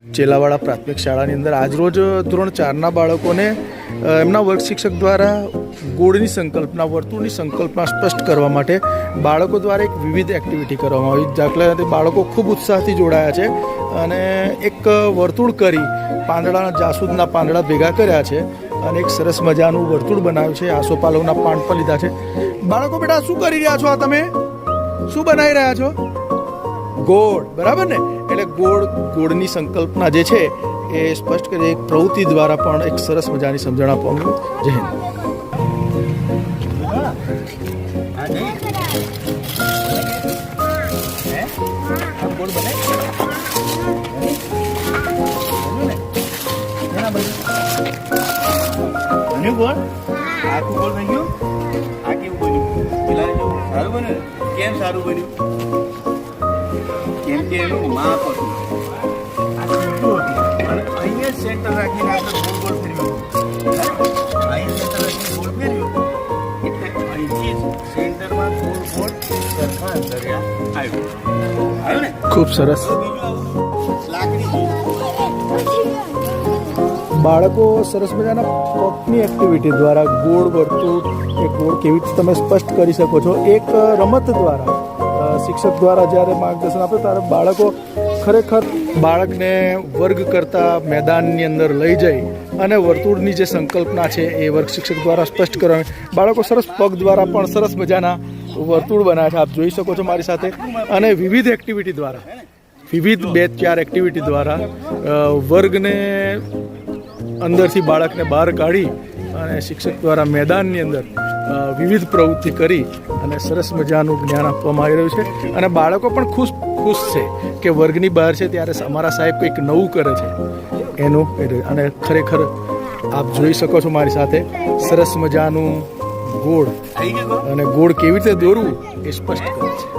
ચેલાવાડા પ્રાથમિક શાળાની અંદર આજરોજ ધોરણ 4ના બાળકોને એમના વર્ગ શિક્ષક દ્વારા ગોળની સંકલ્પના, વર્તુળની સંકલ્પના સ્પષ્ટ કરવા માટે બાળકો દ્વારા એક વિવિધ એક્ટિવિટી કરવામાં આવી. દાખલા તરીકે બાળકો ખૂબ ઉત્સાહથી જોડાયા છે અને એક વર્તુળ કરી પાંદડાના, જાસૂદના પાંદડા ભેગા કર્યા છે અને એક સરસ મજાનું વર્તુળ બનાવ્યું છે. આસોપાલવના પાન પણ લીધા છે. બાળકો બેટા શું કરી રહ્યા છો? આ તમે શું બનાવી રહ્યા છો? ગોળ, બરાબર ને? એટલે ગોળની સંકલ્પના જે છે એ સ્પષ્ટ કરી એક પ્રવૃત્તિ દ્વારા પણ એક સરસ મજાની સમજણ આપવામાં. જય હિન્દ. ગોળ આખું ગોળ થઈ ગયું. આ કેવું બન્યું? પેલા સારું બન્યું. કેમ સારું બન્યું? કેમ કે એનું માપ હતું. આ સીધું હતું અને અહીંયા સેન્ટર રાખીને આપણે ગોળ ફેરવ્યું. અહીં સેન્ટર રાખીને ગોળ ફેરવ્યું એટલે અહીંથી સેન્ટરમાં ગોળ સરખા અંતરિયા આવ્યું ને. ખૂબ સરસ. લાકડી બાળકો સરસ મજાના પગની એક્ટિવિટી દ્વારા ગોળ, વર્તુળ એ ગોળ કેવી રીતે તમે સ્પષ્ટ કરી શકો છો. એક રમત દ્વારા શિક્ષક દ્વારા જ્યારે માર્ગદર્શન આપે ત્યારે બાળકો ખરેખર બાળકને વર્ગ કરતાં મેદાનની અંદર લઈ જઈ અને વર્તુળની જે સંકલ્પના છે એ વર્ગ શિક્ષક દ્વારા સ્પષ્ટ કરવાની. બાળકો સરસ પગ દ્વારા પણ સરસ મજાના વર્તુળ બનાવે છે, આપ જોઈ શકો છો મારી સાથે. અને વિવિધ એક્ટિવિટી દ્વારા, વિવિધ 2-4 એક્ટિવિટી દ્વારા વર્ગને અંદરથી બાળકને બહાર કાઢી અને શિક્ષક દ્વારા મેદાનની અંદર વિવિધ પ્રવૃત્તિ કરી અને સરસ મજાનું જ્ઞાન આપવામાં આવી રહ્યું છે. અને બાળકો પણ ખુશ છે કે વર્ગની બહાર છે ત્યારે અમારા સાહેબ કંઈક નવું કરે છે એનું. અને ખરેખર આપ જોઈ શકો છો મારી સાથે સરસ મજાનું ગોળ અને ગોળ કેવી રીતે દોરવું એ સ્પષ્ટ કરે છે.